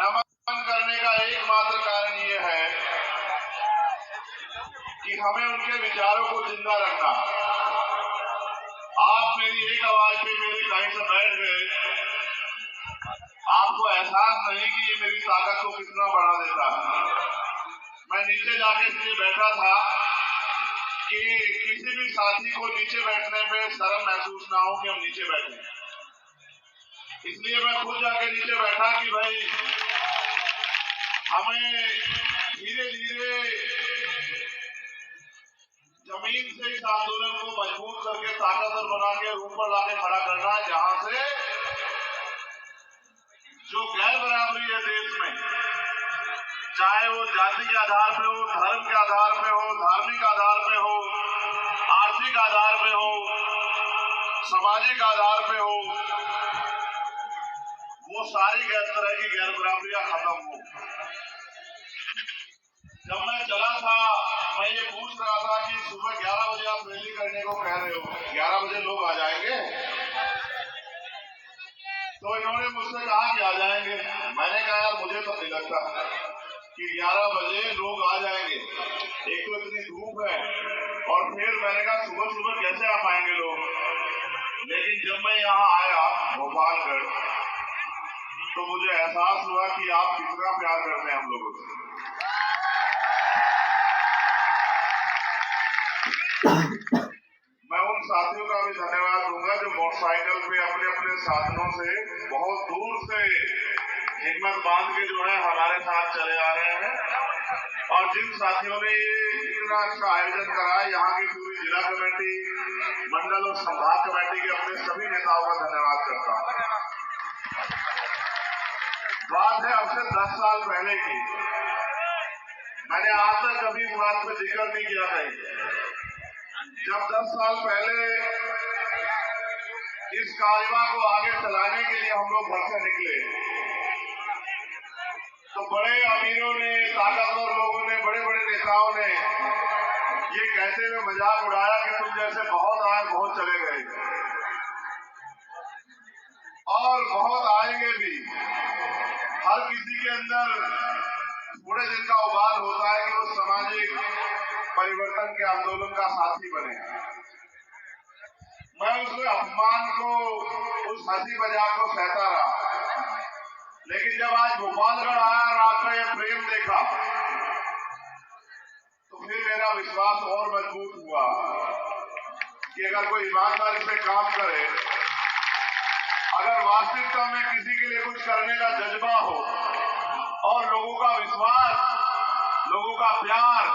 नमन करने का एकमात्र कारण ये है कि हमें उनके विचारों को जिंदा रखना। आप मेरी एक आवाज पे मेरे कहीं से बैठ गए, आपको एहसास नहीं कि ये मेरी ताकत को कितना बढ़ा देता है। मैं नीचे जाके इसलिए बैठा था कि किसी भी साथी को नीचे बैठने में शर्म महसूस ना हो कि हम नीचे बैठे। इसलिए मैं खुद जाके नीचे बैठा कि भाई हमें धीरे धीरे जमीन से इस आंदोलन को मजबूत करके ताकतवर बना के ऊपर लाके खड़ा करना है, जहां से जो गैर बराबरी है देश में, चाहे वो जाति के आधार पे हो, धर्म के आधार पे हो, धार्मिक आधार पे हो, आर्थिक आधार पे हो, सामाजिक आधार पे हो, वो सारी तरह की गैर बराबरियां खत्म हो। जब मैं चला था, मैं ये पूछ रहा था कि सुबह 11 बजे आप रैली करने को कह रहे हो, 11 बजे लोग आ जाएंगे? तो इन्होंने मुझसे कहा कि आ जाएंगे। मैंने कहा यार मुझे तो नहीं लगता कि 11 बजे लोग आ जाएंगे, एक तो इतनी धूप है, और फिर मैंने कहा सुबह सुबह कैसे आ पाएंगे लोग। लेकिन जब मैं यहाँ आया भोपालगढ़, तो मुझे एहसास हुआ कि आप कितना प्यार करते हैं हम लोगों से। मैं उन साथियों का भी धन्यवाद दूंगा जो मोटरसाइकिल पे अपने अपने साधनों से बहुत दूर से हिम्मत बांध के जो है हमारे साथ चले आ रहे हैं। और जिन साथियों ने ये इतना अच्छा आयोजन करा, यहाँ की पूरी जिला कमेटी, मंडल और संभाग कमेटी के अपने सभी नेताओं का धन्यवाद करता हूँ। बात है अब से 10 साल पहले की। मैंने आज तक कभी इस बात पर जिक्र नहीं किया है। जब 10 साल पहले इस कार्यवाह को आगे चलाने के लिए हम लोग घर से निकले, तो बड़े अमीरों ने, ताकतवर लोगों ने, बड़े बड़े नेताओं ने ये कहते हुए मजाक उड़ाया कि तुम जैसे बहुत आए बहुत चले गए, और बहुत आएंगे भी। हर किसी के अंदर थोड़े दिन का उबाल होता है कि वो सामाजिक परिवर्तन के आंदोलन का साथी बने। मैं उस अपमान को, उस हंसी मजाक को सहता रहा। लेकिन जब आज भोपालगढ़ आया और आपका ये प्रेम देखा, तो फिर मेरा विश्वास और मजबूत हुआ कि अगर कोई ईमानदारी से काम करे, अगर वास्तविकता में किसी के लिए कुछ करने का जज्बा हो और लोगों का विश्वास, लोगों का प्यार,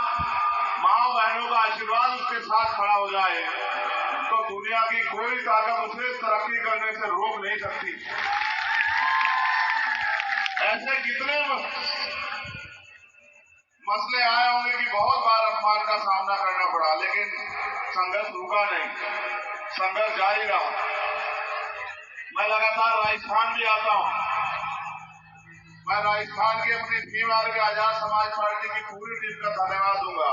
माँ बहनों का आशीर्वाद उसके साथ खड़ा हो जाए, तो दुनिया की कोई ताकत उसे तरक्की करने से रोक नहीं सकती। ऐसे कितने मसले आए होंगे कि बहुत बार अपमान का सामना करना पड़ा, लेकिन संघर्ष रुका नहीं, संघर्ष जारी रहा। मैं लगातार राजस्थान भी आता हूँ। मैं राजस्थान की अपनी भीमआर के आजाद समाज पार्टी की पूरी टीम का धन्यवाद दूंगा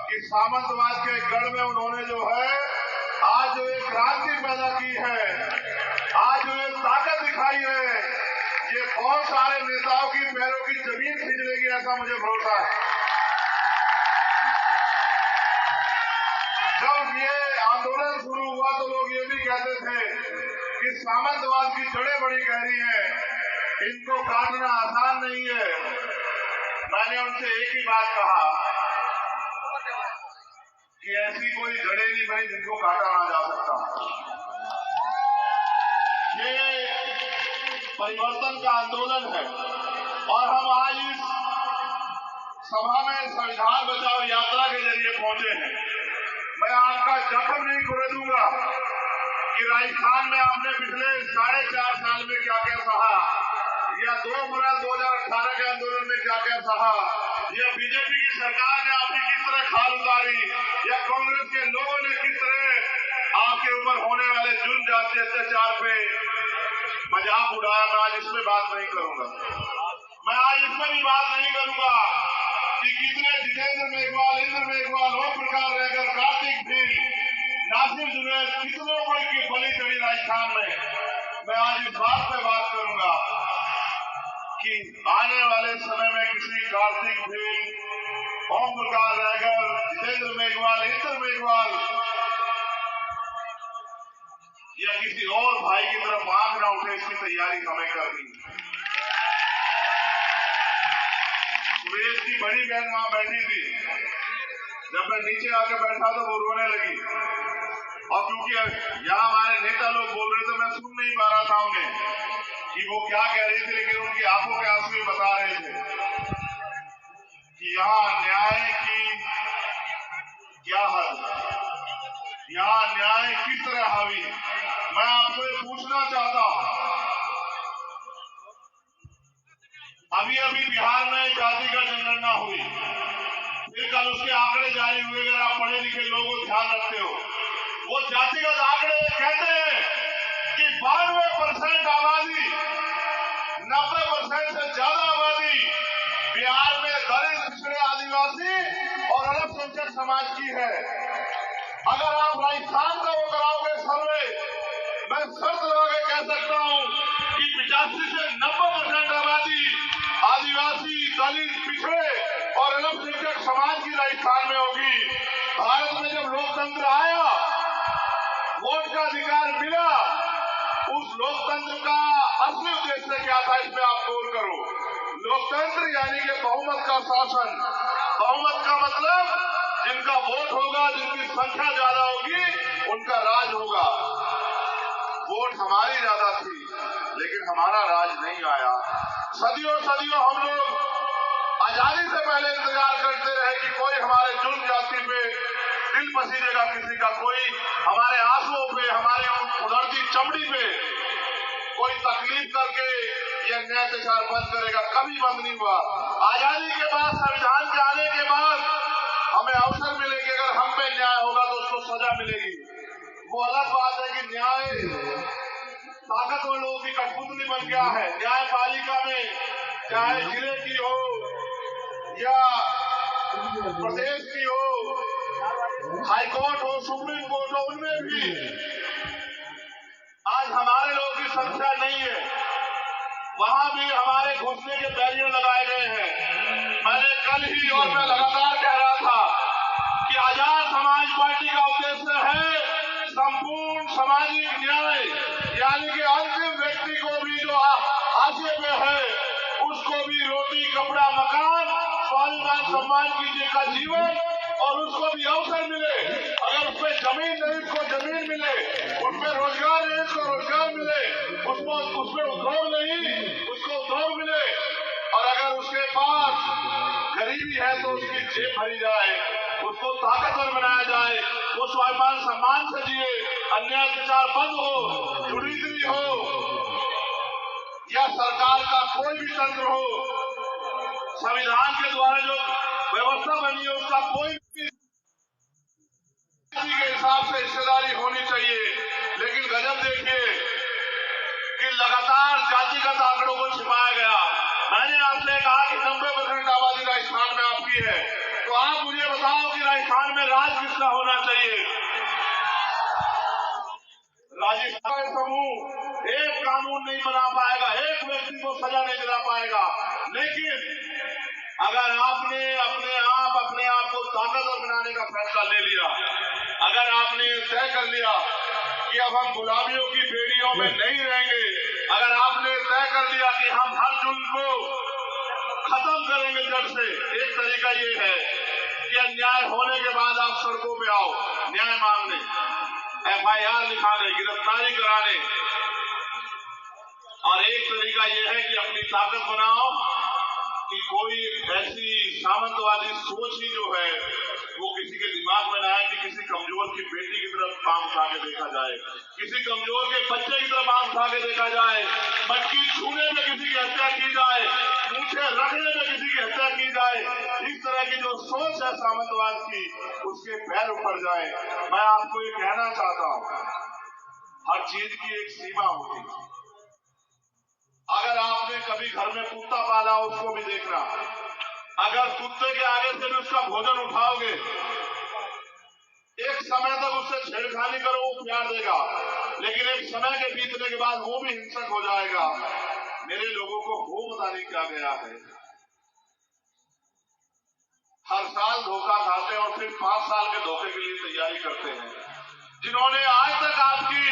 कि सामंतवाद के गढ़ में उन्होंने जो है आज जो एक क्रांति पैदा की है, आज जो एक ताकत दिखाई है, ये बहुत सारे नेताओं की पैरों की जमीन खींच लेगी, ऐसा मुझे भरोसा है। जब ये आंदोलन शुरू हुआ तो लोग ये भी कहते थे कि सामंतवाद की जड़ें बड़ी गहरी है, इनको काटना आसान नहीं है। मैंने उनसे एक ही बात कहा कि ऐसी कोई जड़ें नहीं बनी जिनको काटा ना जा सकता। ये परिवर्तन का आंदोलन है, और हम आज इस सभा में संविधान बचाओ यात्रा के जरिए पहुंचे हैं। मैं आपका जख्म नहीं खोले दूंगा कि राजस्थान में आपने पिछले 4.5 साल में क्या क्या सहा, या 2 अप्रैल 2018 के आंदोलन में क्या क्या सहा, या बीजेपी की सरकार ने आपकी किस तरह खाल उतारी, या कांग्रेस के लोगों ने किस तरह आपके ऊपर होने वाले जुल्म जाति अत्याचार पे मजाक उड़ाया। मैं आज इसमें बात नहीं करूंगा। मैं आज इसमें भी बात नहीं करूंगा कि कितने जितेंद्र मेघवाल, इंद्र मेघवाल, ओम प्रकाश रहकर, कार्तिक भील, नासिर जुनैद, कितनों की बलि चढ़ी राजस्थान में। मैं आज इस बात पे बात करूंगा कि आने वाले समय में किसी कार्तिक भील, ओम प्रकाश रायगर, जितेंद्र मेघवाल, इंद्र मेघवाल या किसी और भाई की तरफ आंख ना उठे, इसकी तैयारी हमें करनी है। सुरेश की बड़ी बहन वहां बैठी थी, जब मैं नीचे आके बैठा तो वो रोने लगी, और क्योंकि यहाँ हमारे नेता लोग बोल रहे थे मैं सुन नहीं पा रहा था उन्हें कि वो क्या कह रही थी, लेकिन उनकी आंखों के आंसू बता रहे थे कि यहाँ न्याय की क्या हद, यहाँ न्याय किस तरह हावी है। मैं आपको ये पूछना चाहता हूं, अभी अभी बिहार में जातिगत जनगणना हुई, फिर कल उसके आंकड़े जारी हुए। अगर आप पढ़े लिखे लोगों को ध्यान रखते हो, वो जातिगत आंकड़े कहते हैं कि 92% आबादी, 90% से ज्यादा आबादी बिहार में दलित, पिछड़े, आदिवासी और अल्पसंख्यक समाज की है। अगर आप राजस्थान का वो कराओगे सर्वे, मैं शर्त लगा के कह सकता हूं कि 85 से 90% आबादी आदिवासी, दलित, पिछड़े और अल्पसंख्यक समाज की राजस्थान में होगी। भारत में जब लोकतंत्र आया, वोट का अधिकार मिला, उस लोकतंत्र का असली उद्देश्य क्या था, इसमें आप गौर करो। लोकतंत्र यानी कि बहुमत का शासन। बहुमत का मतलब जिनका वोट होगा, जिनकी संख्या ज्यादा होगी, उनका राज होगा। वोट हमारी ज्यादा थी, लेकिन हमारा राज नहीं आया। सदियों सदियों हम लोग आजादी से पहले इंतजार करते रहे कि कोई हमारे जुल्म जाति पे दिल पसीजेगा किसी का, कोई हमारे आंसुओं पे, हमारी उधरती चमड़ी पे कोई तकलीफ करके यह अत्याचार बंद करेगा। कभी बंद नहीं हुआ। आजादी के बाद, संविधान के आने के बाद हमें अवसर मिले कि अगर हम पे न्याय होगा तो उसको सजा मिलेगी। वो अलग बात है कि न्याय ताकतवर लोगों की कठपुतली बन गया है। न्यायपालिका में चाहे जिले की हो या प्रदेश की हो, हाई कोर्ट हो, सुप्रीम कोर्ट हो, उनमें भी आज हमारे लोगों की संख्या नहीं है। वहां भी हमारे घुसने के बैरियर लगाए गए हैं। मैंने कल ही और मैं लगातार कह रहा था कि आजाद समाज पार्टी का उद्देश्य है संपूर्ण सामाजिक न्याय, यानी कि अंतिम व्यक्ति को भी जो हाशिए पे है उसको भी रोटी, कपड़ा, मकान, स्वाभिमान, सम्मान का जीवन, और उसको भी अवसर मिले। अगर उसमें जमीन नहीं, उसको जमीन मिले। उसमें रोजगार नहीं, उसको रोजगार मिले। उसमें उद्योग नहीं, उसको उद्योग मिले। और अगर उसके पास गरीबी है तो उसकी जेब भरी जाए, उसको ताकतवर बनाया जाए, वो स्वाभिमान सम्मान से जिए, अन्याय अत्याचार बंद हो, जुडिशरी हो या सरकार का कोई भी तंत्र हो, संविधान के द्वारा जो व्यवस्था बनी है उसका कोई भी के हिसाब से हिस्सेदारी होनी चाहिए। लेकिन गजब देखिए कि लगातार जातिगत आंकड़ों को छिपाया गया। मैंने आपसे कहा कि 90% आबादी राजस्थान में आपकी है, तो आप मुझे बताओ कि राजस्थान में राज किसका होना चाहिए। राजस्थान समूह एक कानून नहीं बना पाएगा, एक व्यक्ति को सजा नहीं दिला पाएगा। लेकिन अगर आपने अपने आप को ताकतवर बनाने का फैसला ले लिया, अगर आपने तय कर लिया कि अब हम गुलामियों की बेड़ियों में नहीं रहेंगे, अगर आपने तय कर लिया कि हम हर जुल्म को खत्म करेंगे जड़ से, एक तरीका ये है कि अन्याय होने के बाद आप सड़कों पे आओ न्याय मांगने, FIR लिखाने, गिरफ्तारी कराने। और एक तरीका ये है कि अपनी ताकत बनाओ कि कोई ऐसी सामंतवादी सोच ही जो है वो किसी के दिमाग में ना आए कि किसी कमजोर की बेटी की तरफ आंख उठा के देखा जाए, किसी कमजोर के बच्चे की तरफ आंख उठा के देखा जाए, मटकी छूने में किसी की हत्या की जाए, मूछे रखने में किसी की हत्या की जाए। इस तरह की जो सोच है सामंतवाद की, उसके पैर उखड़ जाए। मैं आपको ये कहना चाहता हूं, हर चीज की एक सीमा होती है। अगर आपने कभी घर में कुत्ता पाला, उसको भी देखना। अगर कुत्ते के आगे से भी उसका भोजन उठाओगे, एक समय तक उससे छेड़खानी करो, वो प्यार देगा, लेकिन एक समय के बीतने के बाद वो भी हिंसक हो जाएगा। मेरे लोगों को हो पता नहीं क्या गया है। हर साल धोखा खाते हैं और फिर 5 साल के धोखे के लिए तैयारी करते हैं। जिन्होंने आज तक आपकी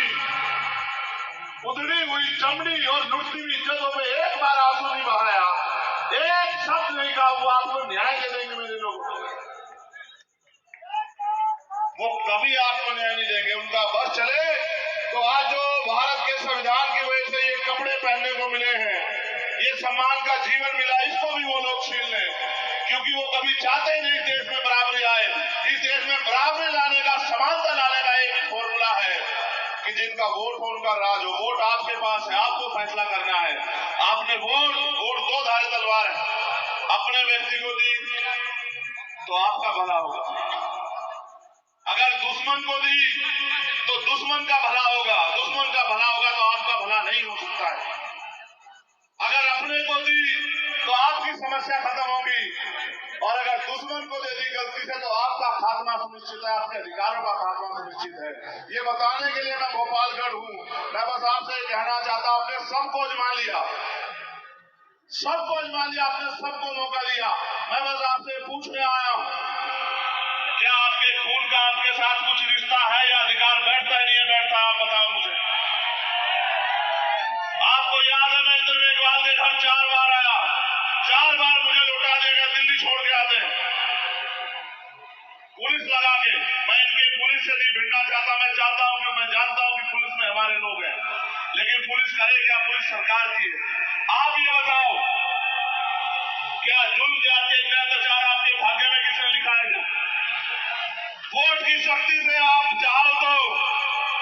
उधड़ी हुई चमड़ी और लुटती हुई इज्जतों पे एक बार आंसू नहीं बहाया, एक शब्द नहीं कहा, वो आपको न्याय दे देंगे मेरे लोग। वो कभी आपको न्याय नहीं देंगे। उनका बस चले तो आज जो भारत के संविधान की वजह से ये कपड़े पहनने को मिले हैं, ये सम्मान का जीवन मिला, इसको भी वो लोग छीन लें, क्योंकि वो कभी चाहते ही नहीं देश में बराबरी आए। इस देश में बराबरी लाने का, समानता लाने का एक फॉर्मूला है कि जिनका वोट हो उनका राज हो। वोट आपके पास है, आपको फैसला करना है। आपने वोट दो धारी तलवार है, अपने व्यक्ति को दी तो आपका भला होगा, अगर दुश्मन को दी तो दुश्मन का भला होगा, दुश्मन का भला होगा तो आपका भला नहीं हो सकता है। अगर अपने को दी तो आपकी समस्या खत्म होगी, और अगर दुश्मन को दे दी गलती से तो आपका खात्मा सुनिश्चित है, आपके अधिकारों का खात्मा सुनिश्चित है। ये बताने के लिए मैं गोपालगढ़ हूँ। मैं बस आपसे कहना चाहता हूँ, आपने सबको आजमा लिया, सबको आजमा लिया, आपने सबको मौका दिया। मैं बस आपसे पूछने आया हूँ, क्या आपके खून का आपके साथ कुछ रिश्ता है या अधिकार बैठता है नहीं बैठता? आप बताओ मुझे। आपको याद है मैं इंद्र मेघवाल के घर 4 बार आया, 4 बार मुझे लौटा देगा, दिल्ली छोड़ के आते हैं पुलिस लगा के। मैं इनके पुलिस से नहीं भिड़ना चाहता, मैं चाहता हूं कि मैं जानता हूं कि पुलिस में हमारे लोग हैं, लेकिन पुलिस करे क्या? पुलिस सरकार की है। आप ये बताओ, क्या जुल्म जाति अत्याचार आपके भाग्य में किसने लिखा है? वोट की शक्ति से आप चाहो तो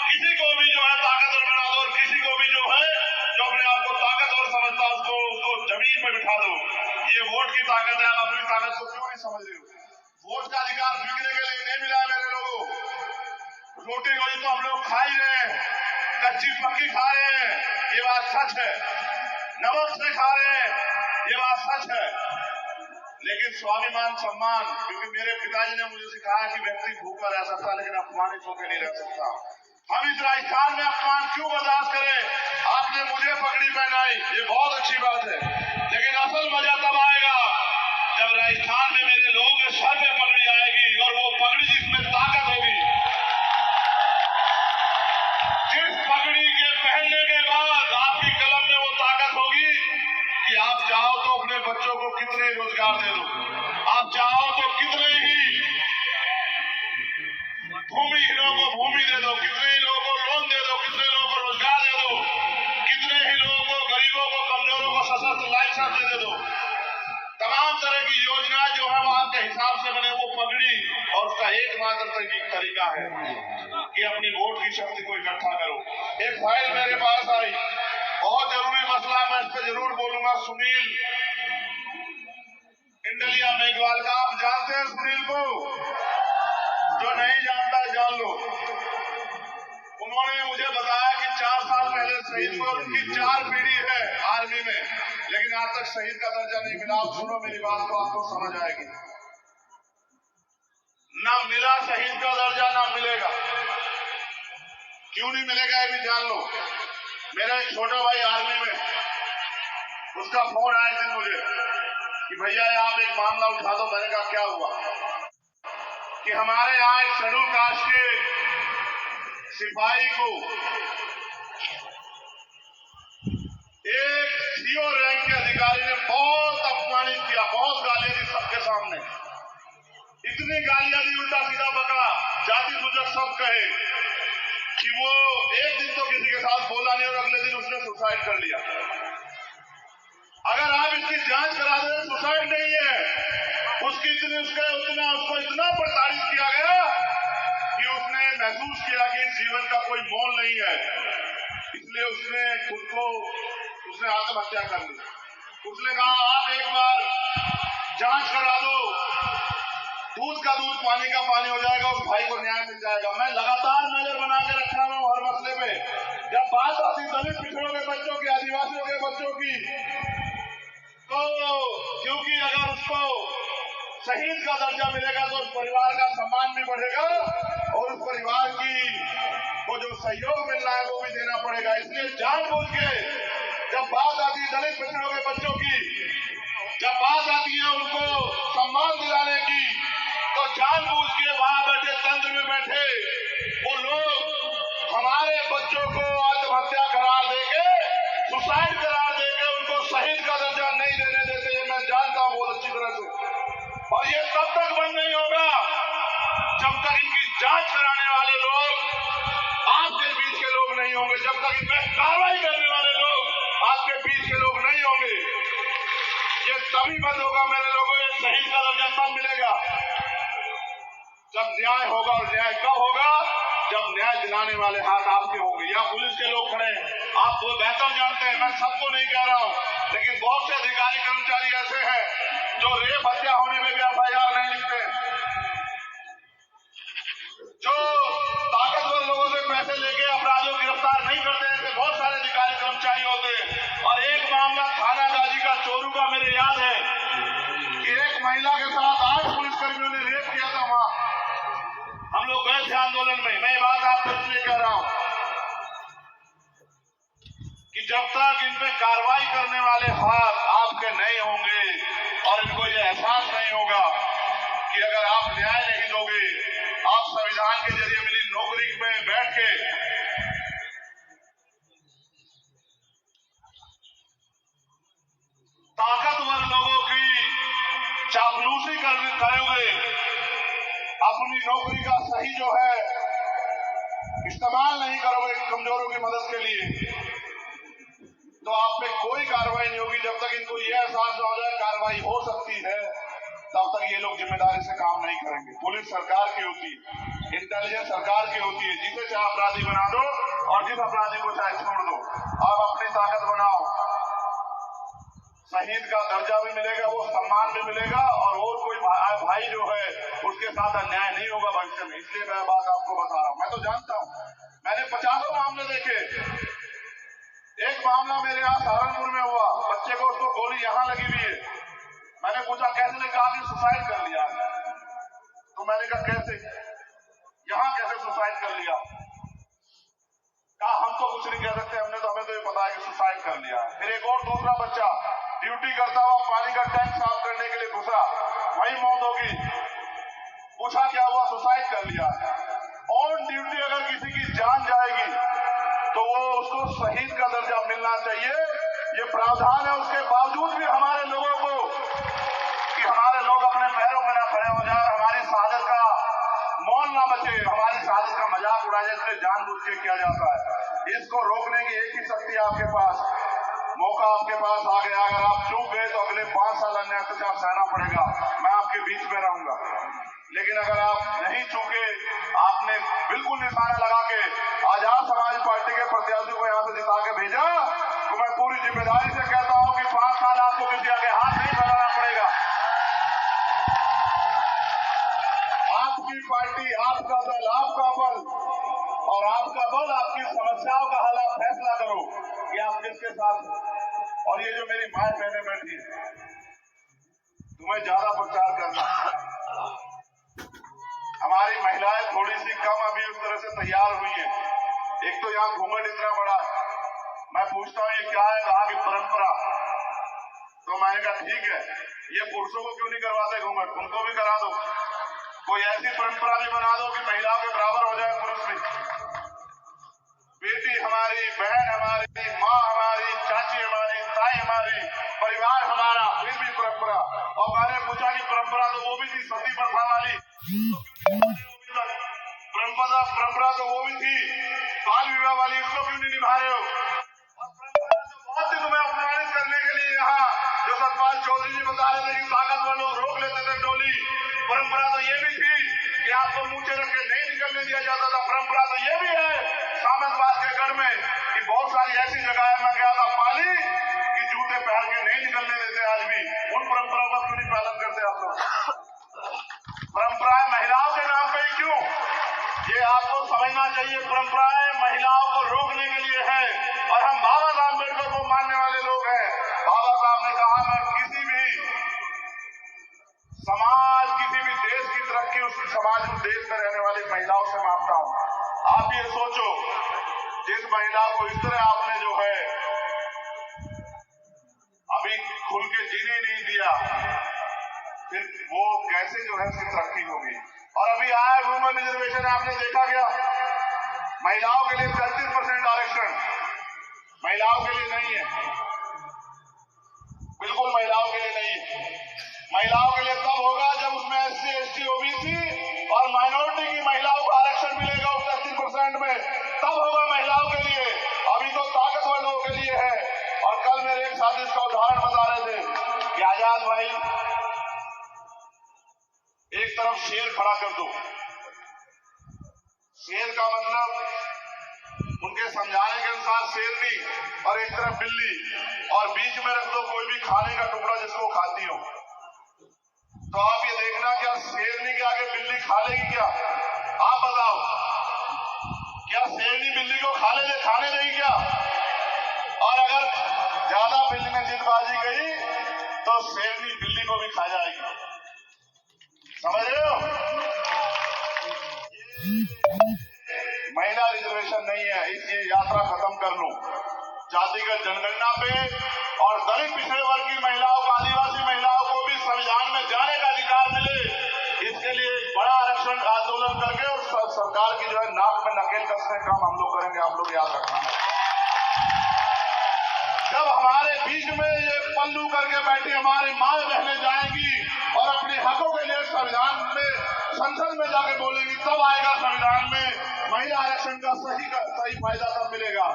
किसी को भी जो है ताकतवर बना दो, और किसी को भी जो है जो अपने आप को ताकतवर समझता है उसको जमीन पर बिठा दो। ये वोट की ताकत है। आप अपनी ताकत को क्यों नहीं समझ रहे हो? वोट का अधिकार बिकने के लिए नहीं मिला है मेरे लोगों। रोटी रोटी तो हम लोग खा ही रहे हैं, कच्ची पक्की खा रहे हैं, ये बात सच है। नमक से खा रहे हैं, ये बात सच है। लेकिन स्वाभिमान सम्मान, क्योंकि मेरे पिताजी ने मुझे सिखाया कि व्यक्ति भूखा रह सकता है लेकिन अपमानित होकर नहीं रह सकता। हम इस राजस्थान में अपमान क्यों बर्दाश्त करें? आपने मुझे पगड़ी पहनाई, ये बहुत अच्छी बात है, लेकिन असल मजा तब आएगा जब राजस्थान में मेरे लोगों के सर पे पगड़ी आएगी, और वो पगड़ी जिसमें ताकत होगी, जिस पगड़ी के पहनने के बाद आपकी कलम में वो ताकत होगी कि आप चाहो तो अपने बच्चों को कितने रोजगार दे दो, आप चाहो तो कितने ही भूमिहीनों को भूमि दे दो, कितने ही लोगों को लोन दे दो, कितने लोगों को रोजगार दे दो, कितने ही लोगों को, गरीबों को, कमजोरों को सशस्त्र लाइसेंस दे दो। तमाम तरह की योजना जो है वो आपके हिसाब से बने, वो पगड़ी और उसका एकमात्र तरीका है कि अपनी वोट की शक्ति को इकट्ठा करो। एक फाइल मेरे पास आई, बहुत जरूरी मसला, मैं इस पर जरूर बोलूंगा। सुनील इंडलिया मेघवाल का, आप जानते हैं सुनील को? जो नहीं जानता है जान लो। उन्होंने मुझे बताया कि 4 साल पहले शहीद हुए, उनकी 4 पीढ़ी है आर्मी में, लेकिन आज तक शहीद का दर्जा नहीं मिला। आप सुनो मेरी बात तो आपको समझ आएगी। ना मिला शहीद का दर्जा, ना मिलेगा। क्यों नहीं मिलेगा ये भी जान लो। मेरा एक छोटा भाई आर्मी में, उसका फोन आया दिन मुझे कि भैया आप एक मामला उठा दो। मैंने कहा क्या हुआ? कि हमारे यहाँ एक शेड्यूल कास्ट के सिपाही को एक सीओ रैंक के अधिकारी ने बहुत अपमानित किया, बहुत गालियां दी सबके सामने। इतनी गालियां दी, उल्टा सीधा बका, जाति सूचक सब कहे कि वो एक दिन तो किसी के साथ बोला नहीं और अगले दिन उसने सुसाइड कर लिया। अगर आप इसकी जांच करा दें, सुसाइड नहीं है, उसको इतना प्रताड़ित किया गया कि उसने महसूस किया कि जीवन का कोई मोल नहीं है, इसलिए उसने खुद को आत्महत्या कर ली। उसने कहा आप एक बार जांच करा दो, दूध का दूध पानी का पानी हो जाएगा, उस भाई को न्याय मिल जाएगा। मैं लगातार नजर बना के रखा हूं हर मसले पे। जब बात आती दलित पिछड़ों के बच्चों की, आदिवासियों के बच्चों की, तो क्योंकि अगर उसको शहीद का दर्जा मिलेगा तो उस परिवार का सम्मान भी बढ़ेगा और उस परिवार को जो सहयोग मिल रहा है वो भी देना पड़ेगा। इसलिए जानबूझ के जब बात आती दलित पिछड़ों के बच्चों की, और ये तब तक बंद नहीं होगा जब तक इनकी जांच कराने वाले लोग आपके बीच के लोग नहीं होंगे, जब तक इन पर कार्रवाई करने वाले लोग आपके बीच के लोग नहीं होंगे। ये तभी बंद होगा मेरे लोगों, ये शहीद का दर्जा तब मिलेगा जब न्याय होगा। और न्याय कब होगा? जब न्याय दिलाने वाले हाथ आपके होंगे। या पुलिस के लोग खड़े हैं, आप वो बेहतर जानते हैं, मैं सबको नहीं कह रहा हूं, लेकिन बहुत से अधिकारी कर्मचारी ऐसे हैं जो रेप हत्या होने में भी एफआईआर नहीं लिखते, जो ताकतवर लोगों से पैसे लेके अपराधियों को गिरफ्तार नहीं करते हैं। ऐसे बहुत सारे अधिकारी कर्मचारी होते हैं। और एक मामला थाना गाजी का चोरू का मेरे याद है कि एक महिला के साथ 8 पुलिसकर्मियों ने रेप किया था। वहां हम लोग गए थे आंदोलन में। मैं ये बात आपको इसलिए कह रहा हूं कि जब तक इन पे कार्रवाई करने वाले हाथ आपके नहीं होंगे और इनको ये एहसास नहीं होगा कि अगर आप न्याय नहीं दोगे, आप संविधान के जरिए मिली नौकरी में बैठ के ताकतवर लोगों की चापलूसी करोगे, अपनी नौकरी का सही जो है इस्तेमाल नहीं करोगे कमजोरों की मदद के लिए, तो आप पे कोई कार्रवाई नहीं होगी। जब तक इनको यह एहसास न हो जाए कार्रवाई हो सकती है, तब तक ये लोग जिम्मेदारी से काम नहीं करेंगे। पुलिस सरकार की होती है, इंटेलिजेंस सरकार की होती है, जिसे चाहे अपराधी बना दो और जिस अपराधी को चाहे छोड़ दो। आप अपनी ताकत बनाओ, शहीद का दर्जा भी मिलेगा, वो सम्मान भी मिलेगा, और कोई भाई जो है उसके साथ अन्याय नहीं होगा भविष्य में। इसलिए मैं बात आपको बता रहा हूं। मैं तो जानता हूं, मैंने 50 मामले देखे। एक मामला मेरे यहाँ सहारनपुर में हुआ, बच्चे को उसको गोली यहाँ लगी हुई है। मैंने पूछा कैसे, ने कहा कि सुसाइड कर लिया। तो मैंने कहा कैसे, यहाँ कैसे सुसाइड कर लिया? कहा हम तो कुछ नहीं कह सकते, हमें तो ये पता है कि सुसाइड कर लिया। फिर एक और दूसरा बच्चा ड्यूटी करता हुआ पानी का टैंक साफ करने के लिए घुसा, वही मौत होगी। पूछा क्या हुआ? सुसाइड कर लिया। ऑन ड्यूटी अगर किसी की जान जाएगी तो वो उसको शहीद का दर्जा मिलना चाहिए। ये प्रावधान है। उसके बावजूद भी हमारे लोगों को कि हमारे लोग अपने पैरों में ना खड़े हो जाए, हमारी शहादत का मौन ना बचे, हमारी शहादत का मजाक उड़ाया जाए, इसलिए जानबूझ के किया जाता है। इसको रोकने की एक ही शक्ति आपके पास, मौका आपके पास आ गया। अगर आप चूक गए तो अगले 5 साल अन्य अत्याचार सहना पड़ेगा। मैं आपके बीच में रहूंगा, लेकिन अगर आप नहीं चूके, आपने बिल्कुल निशाना लगा के आजाद समाज पार्टी के प्रत्याशी को यहाँ से जिता के भेजा, तो मैं पूरी जिम्मेदारी से कहता हूँ कि 5 साल आपको किसी आगे हाथ नहीं फैलाना पड़ेगा। आपकी पार्टी, आपका दल, आपका बल, और आपका बल आपकी समस्याओं का हल आप फैसला करो कि आप किसके साथ हो। और ये जो मेरी माँ बहने बैठी है, तुम्हें ज्यादा प्रचार करना, हमारी महिलाएं थोड़ी सी कम अभी उस तरह से तैयार हुई है। एक तो यहाँ घूंघट इतना बड़ा है, मैं पूछता हूँ ये क्या है? कहा कि परंपरा। तो मैंने कहा ठीक है, ये पुरुषों को क्यों नहीं करवाते घूंघट, उनको भी करा दो। कोई ऐसी परंपरा भी बना दो कि महिलाओं के बराबर हो जाए पुरुष भी। बेटी हमारी, बहन हमारी, माँ हमारी, चाची हमारी, ताई हमारी, परिवार हमारा, फिर भी परंपरा। और मैंने पूछा कि परंपरा तो वो भी थी सती प्रथा वाली, परंपरा तो वो भी थी बाल विवाह वाली, उसको क्यों नहीं निभा रहे हो? और परंपरा तो बहुत थी तुम्हें अपमानित करने के लिए। यहाँ जो सतपाल चौधरी जी बता रहे थे कि ताकतवर लोग रोक लेते थे टोली, परंपरा तो ये भी थी कि आपको मुंह रख के नहीं निकलने दिया जाता था। परंपरा तो ये भी है सामंतवाद के गढ़ में कि बहुत सारी ऐसी जगह मैं गया था पाली कि जूते पहन के नहीं निकलने देते। आज भी उन परंपराओं का क्यों नहीं पालन करते आप लोग? परंपराएं महिलाओं के नाम पे ही क्यों? ये आपको समझना चाहिए। परंपराएं महिलाओं को रोकने के लिए है, और हम बाबा साहब अम्बेडकर को मानने वाले लोग हैं। बाबा साहब ने कहा मैं किसी भी समाज, किसी भी देश की तरक्की उस समाज, उस देश में रहने वाली महिलाओं से मांगता हूं। आप ये सोचो, जिस महिला को इस तरह आपने जो है अभी खुल के जीने नहीं दिया, फिर वो कैसे जो है उसकी तरक्की होगी? और अभी आया वुमेन रिजर्वेशन, आपने देखा गया महिलाओं के लिए 33% आरक्षण महिलाओं के लिए नहीं है, बिल्कुल महिलाओं के लिए नहीं है। महिलाओं के लिए तब होगा जब निषाद भाई, एक तरफ शेर खड़ा कर दो, शेर का मतलब उनके समझाने के अनुसार शेरनी, और एक तरफ बिल्ली, और बीच में रख दो कोई भी खाने का टुकड़ा जिसको खाती हो। तो आप ये देखना क्या शेरनी के आगे बिल्ली खा लेगी क्या? आप बताओ, क्या शेरनी बिल्ली को खाने देगी क्या? और अगर ज्यादा बिल्ली में जिदबाजी गई तो शेरनी बिल्ली को भी खा जाएगी। समझ रहे हो? महिला रिजर्वेशन नहीं है, इसलिए यात्रा खत्म कर लूं। जातिगत जनगणना पे और दलित पिछड़े वर्ग की महिलाओं को, आदिवासी महिलाओं को भी संविधान में जाने का अधिकार मिले, इसके लिए एक बड़ा आरक्षण आंदोलन करके और सरकार की जो है नाक में नकेल कसने का काम हम लोग करेंगे। आप लोग याद रखना, जब हमारे बीच में ये पल्लू करके बैठी हमारी माए बहनें जाएंगी और अपने हकों के लिए संविधान में, संसद में जाके बोलेंगी, तब आएगा संविधान में महिला आरक्षण का सही फायदा तब मिलेगा।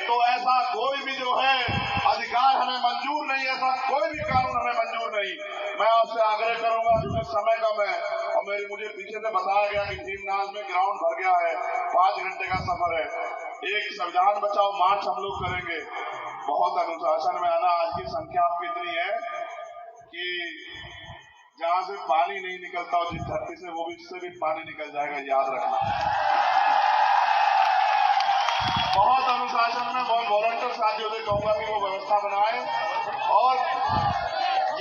तो ऐसा कोई भी जो है अधिकार हमें मंजूर नहीं, ऐसा कोई भी कानून हमें मंजूर नहीं। मैं आपसे आग्रह करूंगा, क्योंकि समय कम है और मुझे पीछे से बताया गया कि भीमनाल में ग्राउंड भर गया है, 5 घंटे का सफर है। एक संविधान बचाओ मार्च हम लोग करेंगे। बहुत अनुशासन में आना। आज की संख्या आपकी इतनी है कि जहां से पानी नहीं निकलता और जिस धरती से वो भी, इससे भी पानी निकल जाएगा, याद रखना। बहुत अनुशासन में, बहुत वॉलंटियर साथियों से कहूंगा कि वो व्यवस्था बनाए और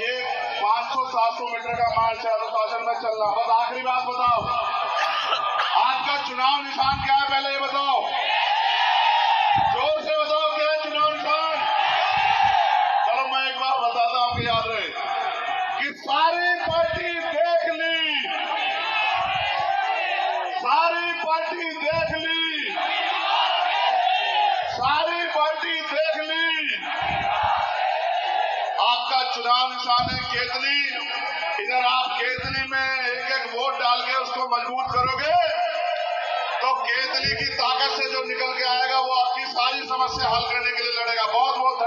ये 500-700 मीटर का मार्च है, अनुशासन में चलना। बस आखिरी बात बताओ, आपका चुनाव निशान क्या है पहले ये बताओ, जोर से बताओ क्या है चुनाव निशान। चलो मैं एक बार बताता हूं, आपको याद रहे कि सारी पार्टी देख ली, सारी पार्टी देख ली, सारी पार्टी देख ली। आपका चुनाव निशान है केतली। इधर आप केतली में एक एक वोट डाल के उसको मजबूत करोगे तो केतली की ताकत से जो निकल के आएगा वो आपकी सारी समस्या हल करने के लिए लड़ेगा। बहुत बहुत